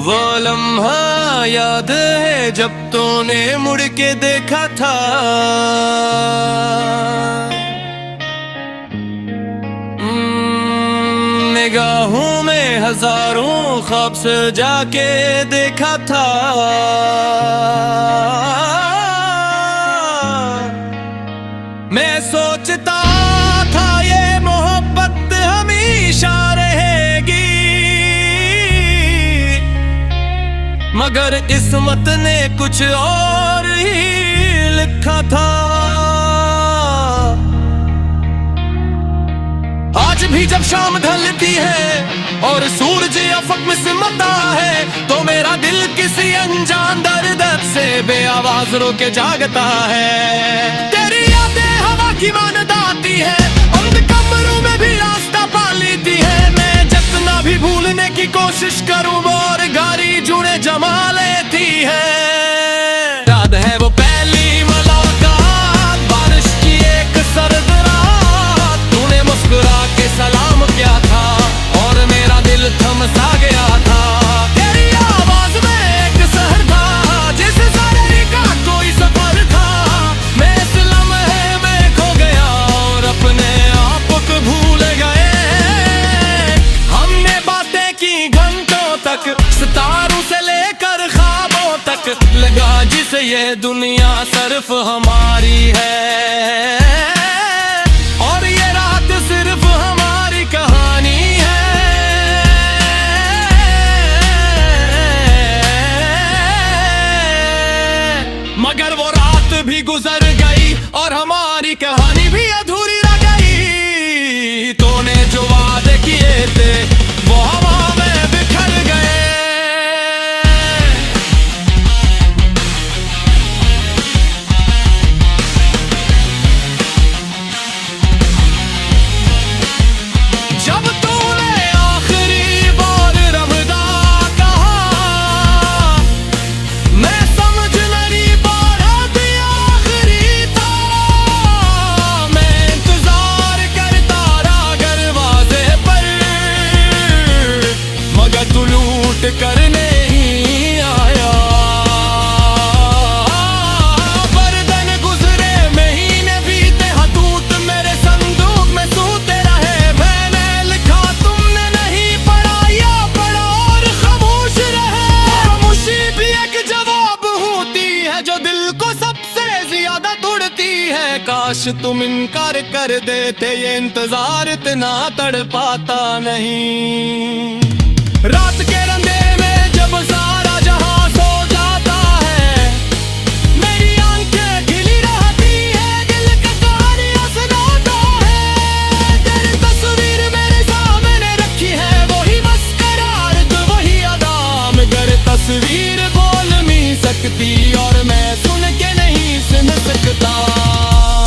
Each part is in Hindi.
वो लम्हा याद है जब तूने मुड़ के देखा था। निगाहों में हजारों ख्वाब सजा के देखा था। मैं सोचता था ये मोहब्बत हमेशा रहेगी, मगर किस्मत ने कुछ और ही लिखा था। आज भी जब शाम ढलती है और सूरज अफक में सिमटता है, तो मेरा दिल किसी अनजान दर्द से बेआवाज रो के जागता है। तेरी यादें हवा की मानद आती है, बंद कमरों में भी रास्ता पा लेती है। मैं जितना भी भूलने की कोशिश करूं, और गारी जुड़े जमा लेती है। याद है वो पहली मुलाकात, बारिश की एक सर्द रात, तूने मुस्कुरा के सलाम किया था और मेरा दिल थम सा गया था। तेरी आवाज में एक सहर था, जैसे सारे का कोई सफर था। मैं इस लम्हे में खो गया और अपने आप को भूल गए। हमने बातें की घंटों तक, सितारों से लेकर ख्वाबों तक, लगा जिसे ये दुनिया सिर्फ हमारी है और ये रात सिर्फ हमारी कहानी है। मगर वो रात भी गुजर गई और हमारी कहानी भी अधूरी रह गई। तूने जो वादे किए थे वो हवा में बिखर गए। जब तूने आखिरी बार रमदा कहा, मैं समझ नहीं पा रहा था आखिरी था। मैं इंतजार करता रहा दरवाजे पर, मगर तू लूट कर नहीं आया। बरदन गुजरे महीने बीते, हदूत मेरे संदूक में सूते रहे। मैंने लिखा तुमने नहीं पढ़ा, या पढ़ा और खामोश रहे। खामोशी भी एक जवाब होती है जो दिल को सबसे ज्यादा तोड़ती है। काश तुम इनकार कर देते, ये इंतजार इतना तड़पाता नहीं। रात के अंधेरे में जब सारा जहां सो जाता है, मेरी आंखें खिली रहती है, दिल का कहानियां सुनाता है। तेरी तस्वीर मेरे सामने रखी है, वही मुस्कुराहट वही अदा, मगर तस्वीर बोल नहीं सकती और मैं सुन के नहीं सुन सकता।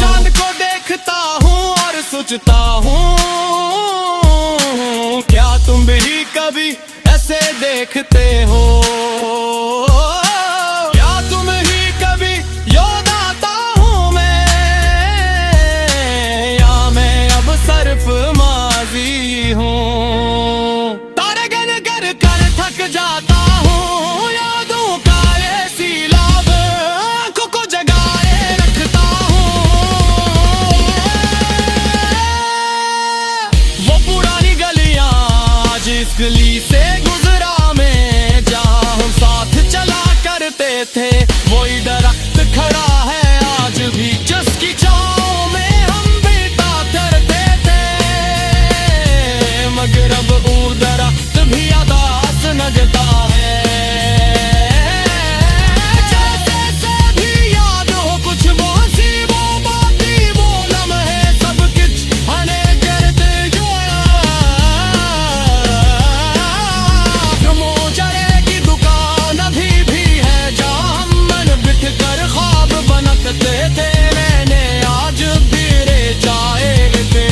चांद को देखता हूँ और सोचता हूँ, क्या तुम भी कभी ऐसे देखते हो? क्या तुम ही कभी याद आता हूँ मैं, या मैं अब सिर्फ माजी हूँ? तारे गिन गिन कर थक जाता हूँ, यादों का ये सैलाब आँखों को जगाए रखता हूँ। वो पुरानी गलियां आज इस गली से गुजरा मैं, जहाँ हम साथ चला करते थे, वही दरख्त खड़ा है आज भी, जिसकी छाँव में हम बिता करते थे। मगर अब वो दरख्त भी अदास लगता है। जैसे से भी याद हो कुछ वो सी वो बाती, वो लम्हे सब कुछ हने करते गया। मोजरे की दुकान अभी भी है, जहाँ हम मन बिठ कर ख्वाब बनकते थे। मैंने आज तेरे जाए थे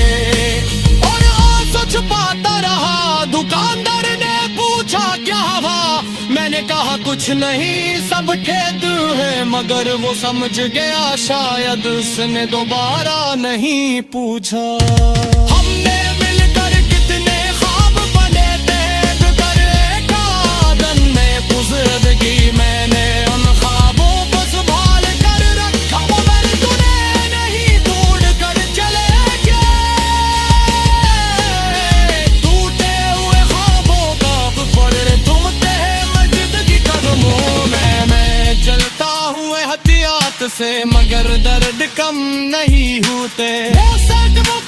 और आंसू छुपाता रहा। दुकानदार ने पूछा क्या हुआ, मैंने कहा कुछ नहीं, सब खेद है। मगर वो समझ गया शायद, उसने दोबारा नहीं पूछा। हमने मिलकर कितने ख्वाब बने थे, एक आदन में मौत से, मगर दर्द कम नहीं होते। वो 60 वो